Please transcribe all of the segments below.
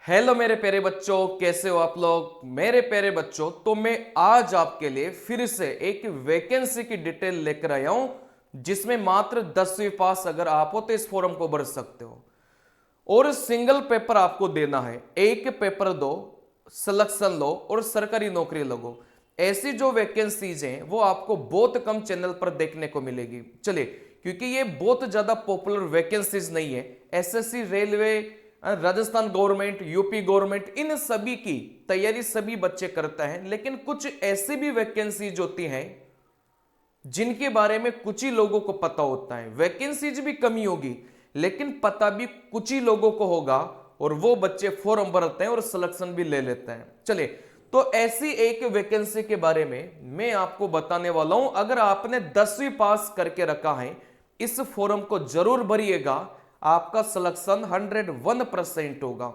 Hello मेरे प्यारे बच्चों, कैसे हो आप लोग। मेरे प्यारे बच्चों, तो मैं आज आपके लिए फिर से एक वैकेंसी की डिटेल लेकर आया हूं, जिसमें मात्र 10वीं पास अगर आप हो तो इस फॉर्म को भर सकते हो और सिंगल पेपर आपको देना है। एक पेपर दो, सिलेक्शन लो और सरकारी नौकरी लगो। ऐसी जो वैकेंसीज हैं वो आपको बहुत कम चैनल पर देखने को मिलेगी। चलिए, क्योंकि ये बहुत ज्यादा पॉपुलर वैकेंसीज नहीं है। SSC, railway, Rajasthan government, UP government, इन सभी की तैयारी सभी बच्चे करते हैं, लेकिन कुछ ऐसी भी वैकेंसीज होती हैं जिनके बारे में कुछ ही लोगों को पता होता है। वैकेंसीज भी कमी होगी, लेकिन पता भी कुछ ही लोगों को होगा और वो बच्चे फॉर्म भरते हैं और सिलेक्शन भी ले लेते हैं। चलिए, तो ऐसी एक वैकेंसी के बारे में मैं आपको बताने वाला हूं। अगर आपने 10वीं पास करके रखा है, इस फॉर्म को जरूर भरिएगा, आपका सिलेक्शन 101% होगा।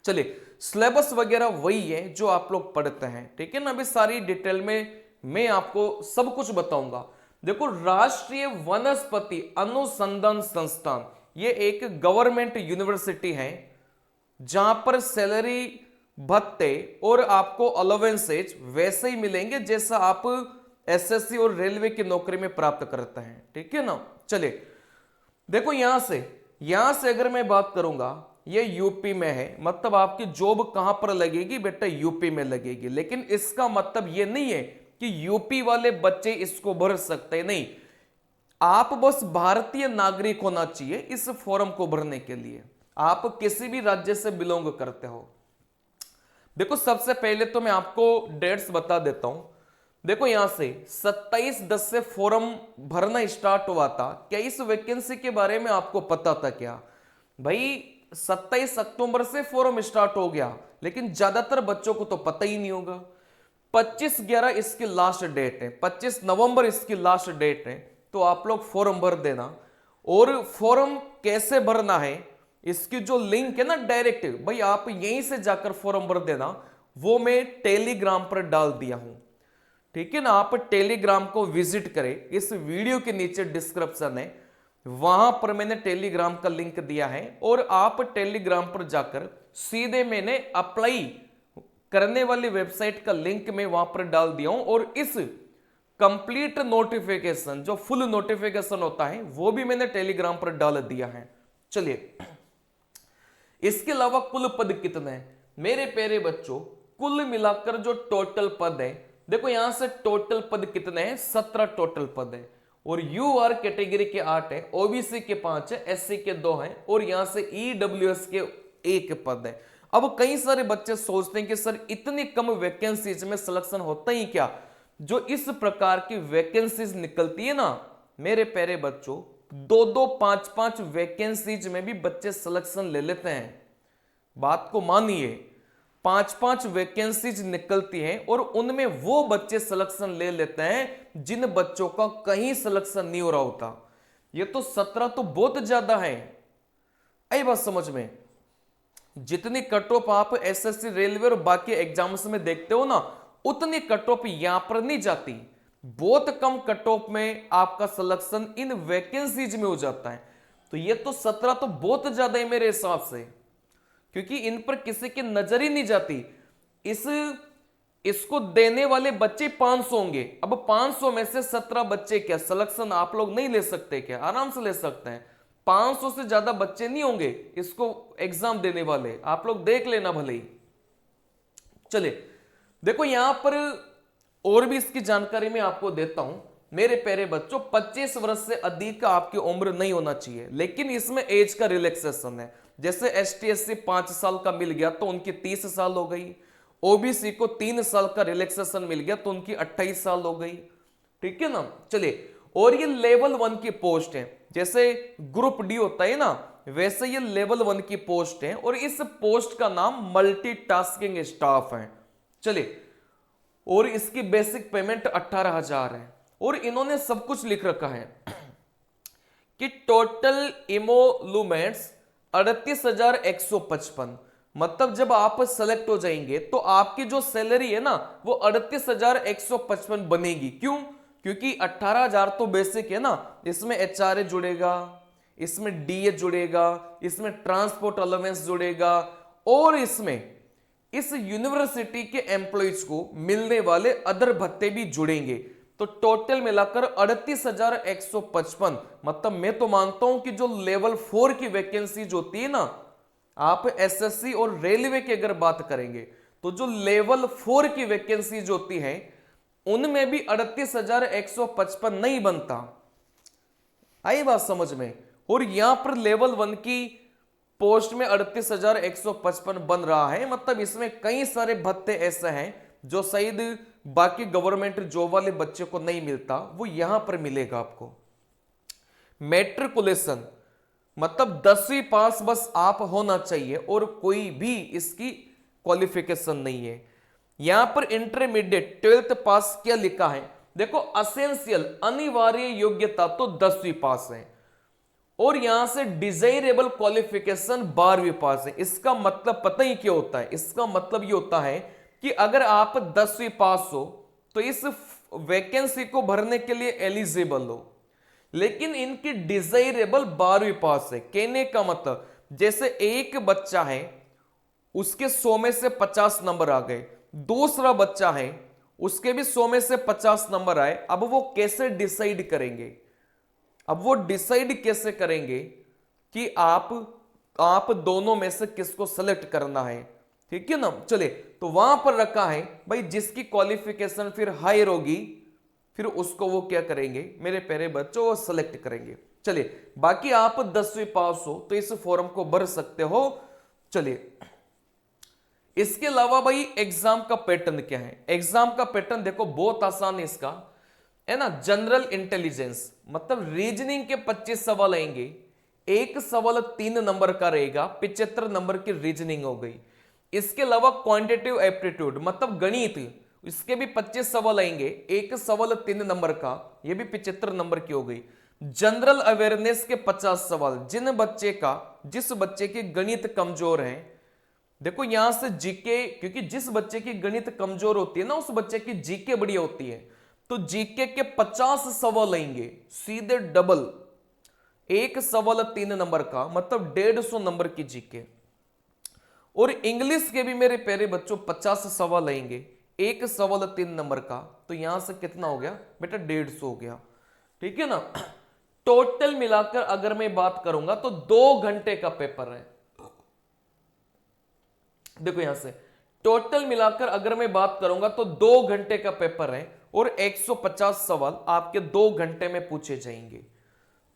चलिए, सिलेबस वगैरह वही है जो आप लोग पढ़ते हैं, ठीक है ना। अभी सारी डिटेल में मैं आपको सब कुछ बताऊंगा। देखो, राष्ट्रीय वनस्पति अनुसंधान संस्थान ये एक गवर्नमेंट यूनिवर्सिटी है, जहां पर सैलरी, भत्ते और आपको अलाउंसेज वैसे ही मिलेंगे जैसा आप एसएससी और रेलवे की नौकरी में प्राप्त करते हैं, ठीक है ना। चलिए, देखो यहां से अगर मैं बात करूंगा, ये यूपी में है, मतलब आपकी जॉब कहां पर लगेगी बेटा, यूपी में लगेगी। लेकिन इसका मतलब ये नहीं है कि यूपी वाले बच्चे इसको भर सकते नहीं। आप बस भारतीय नागरिक होना चाहिए इस फॉर्म को भरने के लिए। आप किसी भी राज्य से बिलोंग करते हो। देखो, सबसे पहले तो मैं आपको डेट्स बता देता हूं। देखो, यहां से 27/10 से फॉर्म भरना स्टार्ट हुआ था। क्या इस वैकेंसी के बारे में आपको पता था क्या भाई? 27 अक्टूबर से फॉर्म स्टार्ट हो गया, लेकिन ज्यादातर बच्चों को तो पता ही नहीं होगा। 25/11 इसकी लास्ट डेट है, 25 नवंबर इसकी लास्ट डेट है। तो आप लोग फॉर्म भर देना। और फॉर्म कैसे भरना है, इसकी जो लिंक है ना डायरेक्ट, भाई आप यहीं से जाकर फॉर्म भर देना। वो मैं टेलीग्राम पर डाल दिया हूं, ठीक है ना। आप टेलीग्राम को विजिट करें, इस वीडियो के नीचे डिस्क्रिप्शन है, वहां पर मैंने टेलीग्राम का लिंक दिया है। और आप टेलीग्राम पर जाकर सीधे मैंने अप्लाई करने वाली वेबसाइट का लिंक मैं वहां पर डाल दिया हूं। और इस कंप्लीट नोटिफिकेशन, जो फुल नोटिफिकेशन होता है, वो भी मैंने टेलीग्राम पर डाल दिया है। चलिए, इसके अलावा कुल पद कितने हैं मेरे प्यारे बच्चों? कुल मिलाकर जो टोटल पद है, देखो यहां से टोटल पद कितने हैं? 17 टोटल पद है। और यूआर कैटेगरी के 8 है, ओबीसी के 5 है, एससी के 2 हैं, और यहां से ईडब्ल्यूएस के 1 पद है। अब कई सारे बच्चे सोचते हैं कि सर इतनी कम वैकेंसीज में सिलेक्शन होता ही क्या? जो इस प्रकार की वैकेंसीज निकलती है ना मेरे प्यारे बच्चों, 2-2, 5-5 वैकेंसीज में भी बच्चे सिलेक्शन ले लेते हैं। बात को मानिए, 5-5 वैकेंसीज निकलती हैं और उनमें वो बच्चे सिलेक्शन ले लेते हैं जिन बच्चों का कहीं सिलेक्शन नहीं हो रहा होता। ये तो 17 तो बहुत ज्यादा है। आई बात समझ में? जितनी कट ऑफ आप एसएससी, रेलवे और बाकी एग्जाम्स में देखते हो ना, उतनी कट ऑफ यहां पर नहीं जाती। बहुत कम कट ऑफ में आपका सिलेक्शन इन वैकेंसीज में हो जाता है। तो ये तो 17 तो बहुत ज्यादा है मेरे हिसाब से, क्योंकि इन पर किसी की नजर ही नहीं जाती। इसको देने वाले बच्चे 500 होंगे। अब 500 में से 17 बच्चे क्या सिलेक्शन आप लोग नहीं ले सकते क्या? आराम से ले सकते हैं। 500 से ज्यादा बच्चे नहीं होंगे इसको एग्जाम देने वाले, आप लोग देख लेना भले ही। चलिए, देखो यहां पर और भी इसकी जानकारी मैं आपको देता हूं मेरे प्यारे बच्चों। 25 वर्ष से अधिक का आपकी उम्र नहीं होना चाहिए, लेकिन इसमें एज का रिलैक्सेशन है। जैसे एसटी एससी 5 साल का मिल गया तो उनकी 30 साल हो गई। ओबीसी को 3 साल का रिलैक्सेशन मिल गया तो उनकी 28 साल हो गई, ठीक है ना। चलिए, और ये लेवल 1 की पोस्ट है। जैसे ग्रुप डी होता है ना, वैसे ये लेवल 1 की पोस्ट है और इस पोस्ट का नाम मल्टीटास्किंग स्टाफ है। चलिए, और इसकी बेसिक पेमेंट 18,000 है। और इन्होंने सब कुछ लिख रखा है कि टोटल इमोलूमेंट्स 38,155। मतलब जब आप सेलेक्ट हो जाएंगे तो आपकी जो सैलरी है ना वो 38,155 बनेगी। क्यों? क्योंकि 18,000 तो बेसिक है ना, इसमें एचआरए जुड़ेगा, इसमें डीए जुड़ेगा, इसमें ट्रांसपोर्ट अलाउंस जुड़ेगा, और इसमें इस यूनिवर्सिटी के एम्प्लॉइज को मिलने वाले अदर भत्ते भी जुड़ेंगे। तो टोटल मिलाकर 38,155। मतलब मैं तो मानता हूं कि जो लेवल 4 की वैकेंसीज होती है ना, आप एसएससी और रेलवे की अगर बात करेंगे तो जो लेवल 4 की वैकेंसीज होती हैं उनमें भी 38,155 नहीं बनता। आई बात समझ में? और यहां पर लेवल 1 की पोस्ट में 38,155 बन रहा है। मतलब इसमें कई सारे भत्ते ऐसे हैं जो शायद बाकी गवर्नमेंट जॉब वाले बच्चे को नहीं मिलता, वो यहां पर मिलेगा आपको। मैट्रिकुलेशन मतलब 10वीं पास बस आप होना चाहिए और कोई भी इसकी क्वालिफिकेशन नहीं है। यहां पर इंटरमीडिएट 12th पास क्या लिखा है? देखो, असेंशियल अनिवार्य योग्यता तो 10वीं पास है और यहां से डिजायरेबल क्वालिफिकेशन 12वीं पास है। इसका मतलब पता ही क्या होता है? इसका मतलब ये होता है कि अगर आप 10वीं पास हो तो इस वैकेंसी को भरने के लिए एलिजिबल हो, लेकिन इनकी डिजायरेबल 12वीं पास है। कहने का मतलब जैसे एक बच्चा है उसके 100 में से 50 नंबर आ गए, दूसरा बच्चा है उसके भी 100 में से 50 नंबर आए। अब वो कैसे डिसाइड करेंगे? अब वो डिसाइड कैसे करेंगे कि आप दोनों में से किसको सेलेक्ट करना है? ठीक है ना। चले, तो वहां पर रखा है भाई जिसकी क्वालिफिकेशन फिर हायर होगी फिर उसको वो क्या करेंगे मेरे प्यारे बच्चों, वो सेलेक्ट करेंगे। चलिए, बाकी आप 10वीं पास हो तो इस फॉर्म को भर सकते हो। चलिए, इसके अलावा भाई एग्जाम का पैटर्न क्या है? एग्जाम का पैटर्न देखो बहुत आसान है इसका, है ना। जनरल इंटेलिजेंस मतलब रीजनिंग के 25 सवाल आएंगे, एक सवाल 3 नंबर का रहेगा, 75 नंबर की रीजनिंग हो गई। इसके अलावा क्वांटिटेटिव एप्टीट्यूड मतलब गणित, इसके भी 25 सवाल आएंगे, एक सवाल 3 नंबर का, ये भी 75 नंबर की हो गई। जनरल अवेयरनेस के 50 सवाल, जिस बच्चे की गणित कमजोर है। देखो यहां से जीके, क्योंकि जिस बच्चे की गणित कमजोर होती है ना उस बच्चे की जीके बढ़िया होती है, तो जीके के 50 सवाल आएंगे सीधे डबल, एक सवाल 3 नंबर का, मतलब 150 नंबर की जीके। और इंग्लिश के भी मेरे प्यारे बच्चों 50 सवाल आएंगे, एक सवाल 3 नंबर का, तो यहां से कितना हो गया बेटा? 150 हो गया। ठीक है ना। टोटल मिलाकर अगर मैं बात करूंगा तो 2 घंटे का पेपर है। देखो यहां से टोटल मिलाकर अगर मैं बात करूंगा तो 2 घंटे का पेपर है और 150 सवाल आपके 2 घंटे में पूछे जाएंगे।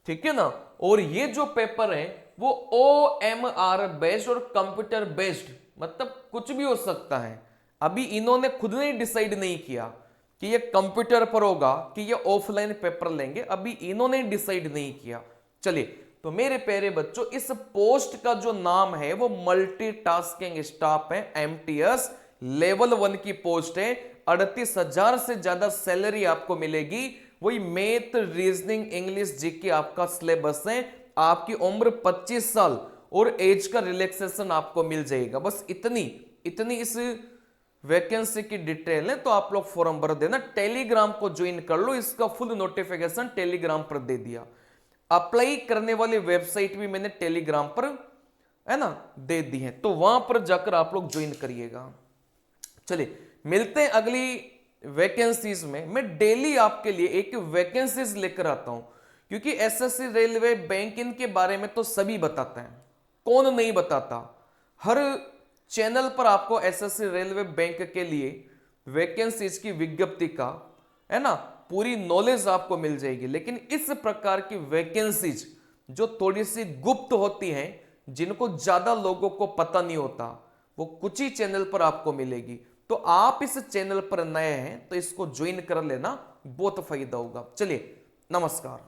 ठीक है ना। और ये जो पेपर है वो OMR बेस्ड और कंप्यूटर बेस्ड, मतलब कुछ भी हो सकता है। अभी इन्होंने खुद ने डिसाइड नहीं किया कि ये कंप्यूटर पर होगा कि ये ऑफलाइन पेपर लेंगे, अभी इन्होंने डिसाइड नहीं किया। चलिए, तो मेरे प्यारे बच्चों इस पोस्ट का जो नाम है वो मल्टीटास्किंग स्टाफ है, MTS लेवल 1 की पोस्ट है। 38,000 से ज्यादा सैलरी आपको मिलेगी। वही मैथ, रीजनिंग, इंग्लिश, जीके आपका सिलेबस है। आपकी उम्र 25 साल और एज का रिलैक्सेशन आपको मिल जाएगा। बस इतनी इस वैकेंसी की डिटेल है, तो आप लोग फॉर्म भर देना। टेलीग्राम को ज्वाइन कर लो, इसका फुल नोटिफिकेशन टेलीग्राम पर दे दिया। अप्लाई करने वाली वेबसाइट भी मैंने टेलीग्राम पर, है ना, दे दी है, तो वहां पर जाकर आप लोग ज्वाइन करिएगा। चलिए, मिलते हैं अगली वैकेंसीज में। मैं डेली आपके लिए एक वैकेंसीज लेकर आता हूं, क्योंकि एसएससी, रेलवे, बैंक, इनके बारे में तो सभी बताते हैं, कौन नहीं बताता। हर चैनल पर आपको एसएससी, रेलवे, बैंक के लिए वैकेंसीज की विज्ञप्ति का, है ना, पूरी नॉलेज आपको मिल जाएगी। लेकिन इस प्रकार की वैकेंसीज जो थोड़ी सी गुप्त होती हैं, जिनको ज्यादा लोगों को पता नहीं होता, वो कुछ ही चैनल पर आपको मिलेगी। तो आप इस चैनल पर नए हैं तो इसको ज्वाइन कर लेना, बहुत फायदा होगा। चलिए, नमस्कार।